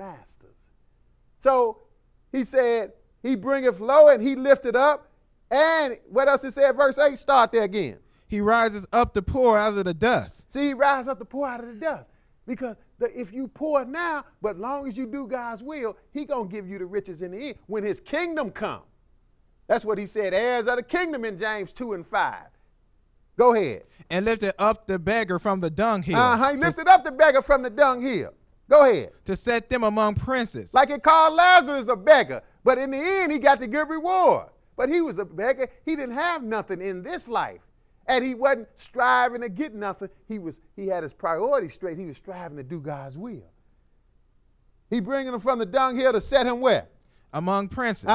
masters. So he said, he bringeth low and he lifted up. And what else it said? Verse 8, start there again. He rises up the poor out of the dust. See, he rises up the poor out of the dust. Because if you poor now, but long as you do God's will, he going to give you the riches in the end when his kingdom comes. That's what he said, heirs of the kingdom in James 2 and 5. Go ahead. And lifted up the beggar from the dunghill. He lifted up the beggar from the dunghill. Go ahead. To set them among princes. Like it called Lazarus a beggar, but in the end he got the good reward. But he was a beggar. He didn't have nothing in this life. And he wasn't striving to get nothing. He had his priorities straight. He was striving to do God's will. He bringing him from the dunghill to set him where? Among princes.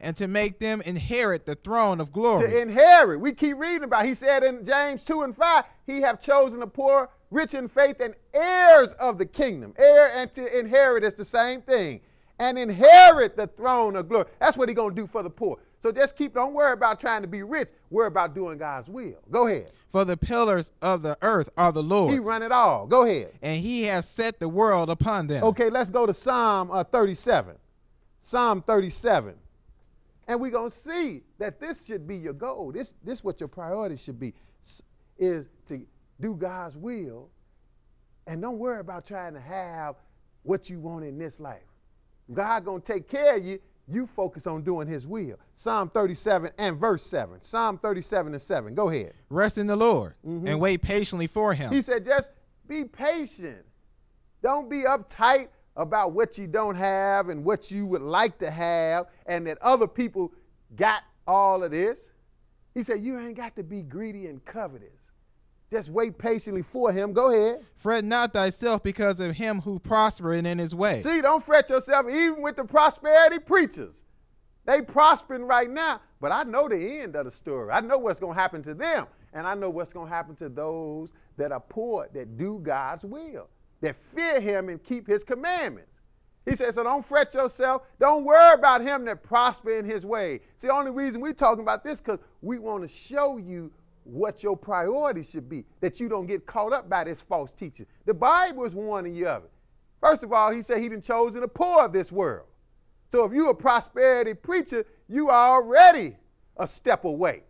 And to make them inherit the throne of glory. To inherit. We keep reading about it. He said in James 2 and 5, he have chosen the poor, rich in faith, and heirs of the kingdom. Heir and to inherit is the same thing. And inherit the throne of glory. That's what he's going to do for the poor. So just don't worry about trying to be rich. Worry about doing God's will. Go ahead. For the pillars of the earth are the Lord's. He run it all. Go ahead. And he has set the world upon them. Okay, let's go to Psalm 37. Psalm 37. And we're going to see that this should be your goal. This what your priority should be, is to do God's will. And don't worry about trying to have what you want in this life. God going to take care of you. You focus on doing his will. Psalm 37 and verse 7. Psalm 37 and 7. Go ahead. Rest in the Lord and wait patiently for him. He said, just be patient. Don't be uptight about what you don't have and what you would like to have and that other people got all of this. He said, you ain't got to be greedy and covetous. Just wait patiently for him. Go ahead. Fret not thyself because of him who prospereth in his way. See, don't fret yourself, even with the prosperity preachers. They prospering right now, but I know the end of the story. I know what's going to happen to them, and I know what's going to happen to those that are poor, that do God's will, that fear him and keep his commandments. He says, so don't fret yourself. Don't worry about him that prosper in his way. See, the only reason we're talking about this because we want to show you what your priorities should be, that you don't get caught up by this false teaching. The Bible is warning you of it. First of all, he said he done chosen the poor of this world. So if you're a prosperity preacher, you are already a step away.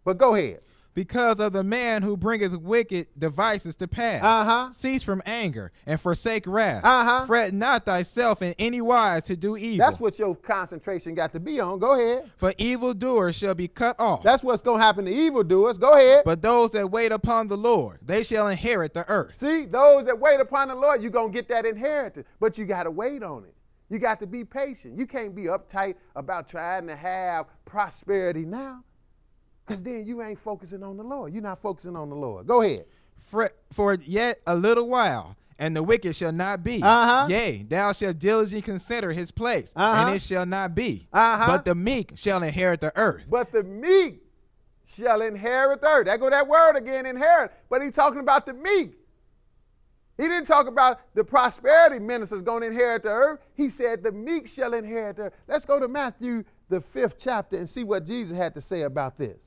But go ahead. Because of the man who bringeth wicked devices to pass. Cease from anger and forsake wrath. Fret not thyself in any wise to do evil. That's what your concentration got to be on. Go ahead. For evildoers shall be cut off. That's what's going to happen to evildoers. Go ahead. But those that wait upon the Lord, they shall inherit the earth. See, those that wait upon the Lord, you're going to get that inheritance. But you got to wait on it. You got to be patient. You can't be uptight about trying to have prosperity now. Because then you ain't focusing on the Lord. You're not focusing on the Lord. Go ahead. For yet a little while, and the wicked shall not be. Yea, thou shalt diligently consider his place, and it shall not be. But the meek shall inherit the earth. But the meek shall inherit the earth. There go that word again, inherit. But he's talking about the meek. He didn't talk about the prosperity ministers going to inherit the earth. He said the meek shall inherit the earth. Let's go to Matthew, the 5th chapter, and see what Jesus had to say about this.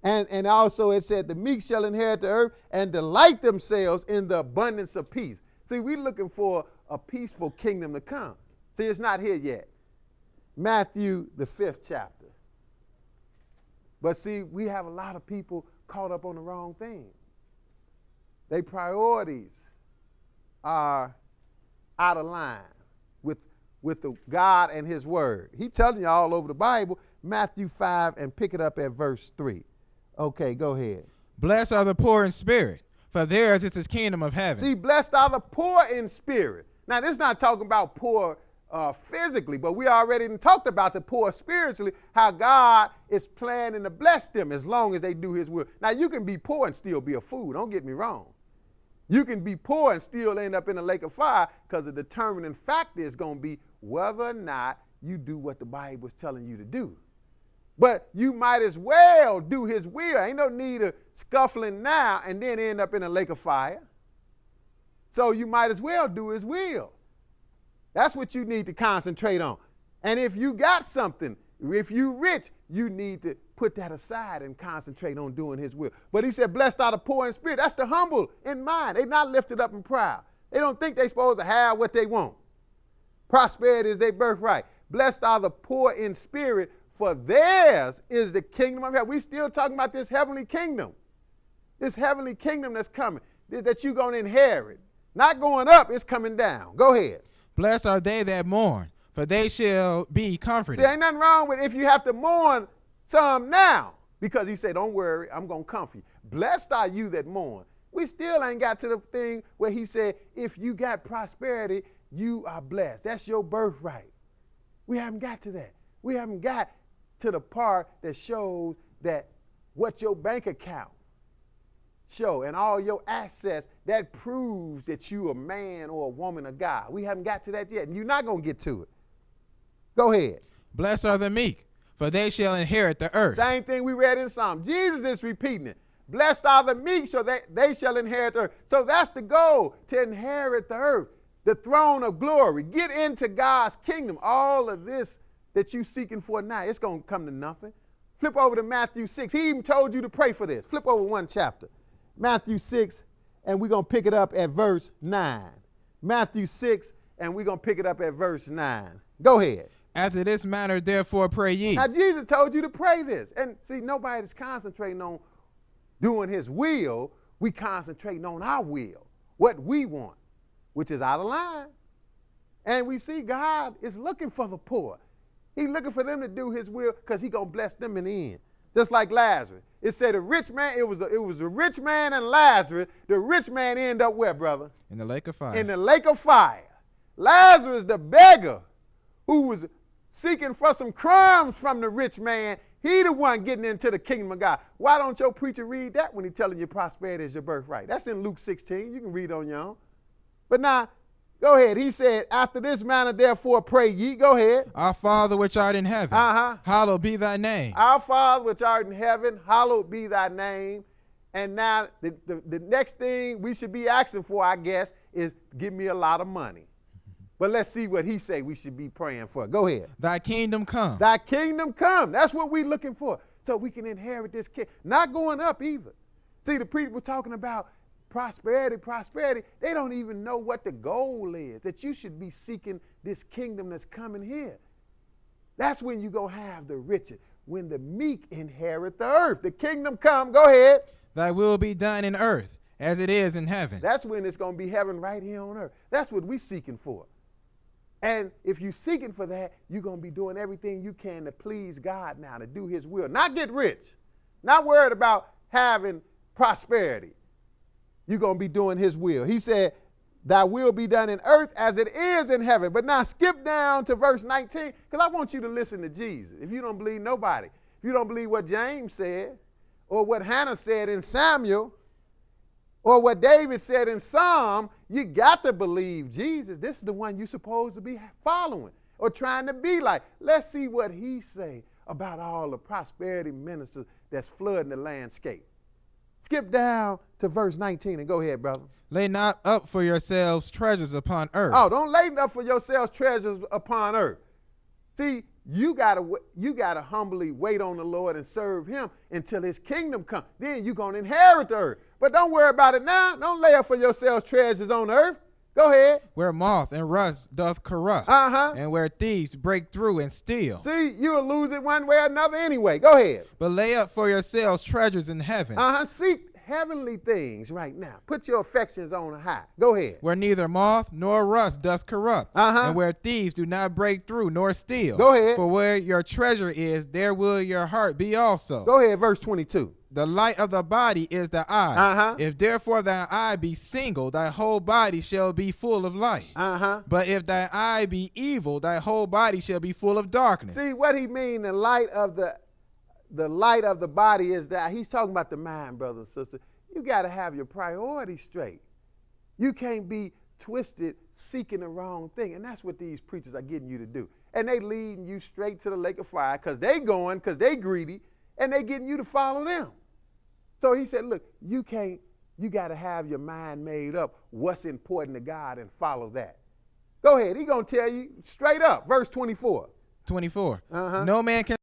And also it said the meek shall inherit the earth and delight themselves in the abundance of peace. See, we're looking for a peaceful kingdom to come. See, it's not here yet. Matthew, the 5th chapter. But see, we have a lot of people caught up on the wrong thing. Their priorities are out of line with the God and his word. He's telling you all over the Bible, Matthew 5, and pick it up at verse 3. Okay, go ahead. Blessed are the poor in spirit, for theirs is the kingdom of heaven. See, blessed are the poor in spirit. Now, this is not talking about poor physically, but we already talked about the poor spiritually, how God is planning to bless them as long as they do his will. Now, you can be poor and still be a fool. Don't get me wrong. You can be poor and still end up in a lake of fire because the determining factor is going to be whether or not you do what the Bible is telling you to do. But you might as well do his will. Ain't no need of scuffling now and then end up in a lake of fire. So you might as well do his will. That's what you need to concentrate on. And if you got something, if you rich, you need to put that aside and concentrate on doing his will. But he said, blessed are the poor in spirit. That's the humble in mind. They're not lifted up in pride. They don't think they're supposed to have what they want. Prosperity is their birthright. Blessed are the poor in spirit, for theirs is the kingdom of heaven. We still talking about this heavenly kingdom. This heavenly kingdom that's coming, that you're going to inherit. Not going up, it's coming down. Go ahead. Blessed are they that mourn, for they shall be comforted. See, ain't nothing wrong with if you have to mourn some now, because he said, don't worry, I'm going to comfort you. Blessed are you that mourn. We still ain't got to the thing where he said, if you got prosperity, you are blessed. That's your birthright. We haven't got to that. We haven't got to the part that shows that what your bank account show and all your assets, that proves that you a man or a woman of God. We haven't got to that yet, and you're not going to get to it. Go ahead. Blessed are the meek, for they shall inherit the earth. Same thing we read in Psalm. Jesus is repeating it. Blessed are the meek, so they shall inherit the earth. So that's the goal, to inherit the earth, the throne of glory. Get into God's kingdom. All of this that you're seeking for now, it's going to come to nothing. Flip over to Matthew 6. He even told you to pray for this. Flip over one chapter. Matthew 6, and we're going to pick it up at verse 9. Matthew 6, and we're going to pick it up at verse 9. Go ahead. After this manner, therefore, pray ye. Now, Jesus told you to pray this. And see, nobody's concentrating on doing his will. We concentrating on our will, what we want, which is out of line. And we see God is looking for the poor. He's looking for them to do his will because he's going to bless them in the end. Just like Lazarus. It said a rich man, it was the rich man and Lazarus. The rich man ended up where, brother? In the lake of fire. In the lake of fire. Lazarus, the beggar, who was seeking for some crumbs from the rich man, he the one getting into the kingdom of God. Why don't your preacher read that when he's telling you prosperity is your birthright? That's in Luke 16. You can read on your own. But now, go ahead. He said, after this manner, therefore, pray ye. Go ahead. Our Father which art in heaven, hallowed be thy name. Our Father which art in heaven, hallowed be thy name. And now the next thing we should be asking for, I guess, is give me a lot of money. But let's see what he say we should be praying for. Go ahead. Thy kingdom come. Thy kingdom come. That's what we're looking for. So we can inherit this kingdom. Not going up either. See, the people talking about prosperity, they don't even know what the goal is, that you should be seeking this kingdom that's coming here. That's when you go have the riches, when the meek inherit the earth. The kingdom come, go ahead. Thy will be done in earth as it is in heaven. That's when it's going to be heaven right here on earth. That's what we're seeking for. And if you're seeking for that, you're going to be doing everything you can to please God now, to do his will. Not get rich. Not worried about having prosperity. You're going to be doing his will. He said, thy will be done in earth as it is in heaven. But now skip down to verse 19, because I want you to listen to Jesus. If you don't believe nobody, if you don't believe what James said, or what Hannah said in Samuel, or what David said in Psalm, you got to believe Jesus. This is the one you're supposed to be following or trying to be like. Let's see what he say about all the prosperity ministers that's flooding the landscape. Skip down to verse 19 and go ahead, brother. Lay not up for yourselves treasures upon earth. Oh, don't lay up for yourselves treasures upon earth. See, you gotta humbly wait on the Lord and serve him until his kingdom comes. Then you're going to inherit the earth. But don't worry about it now. Don't lay up for yourselves treasures on earth. Go ahead. Where moth and rust doth corrupt, and where thieves break through and steal. See, you'll lose it one way or another anyway. Go ahead. But lay up for yourselves treasures in heaven. Seek heavenly things right now. Put your affections on high. Go ahead. Where neither moth nor rust doth corrupt, and where thieves do not break through nor steal. Go ahead. For where your treasure is, there will your heart be also. Go ahead, verse 22. The light of the body is the eye. If therefore thy eye be single, thy whole body shall be full of light. But if thy eye be evil, thy whole body shall be full of darkness. See what he mean, the light of the body is that. He's talking about the mind, brother and sister. You got to have your priorities straight. You can't be twisted seeking the wrong thing. And that's what these preachers are getting you to do. And they leading you straight to the lake of fire because they greedy, and they getting you to follow them. So he said, look, you got to have your mind made up what's important to God and follow that. Go ahead. He's going to tell you straight up. Verse 24. 24. No man can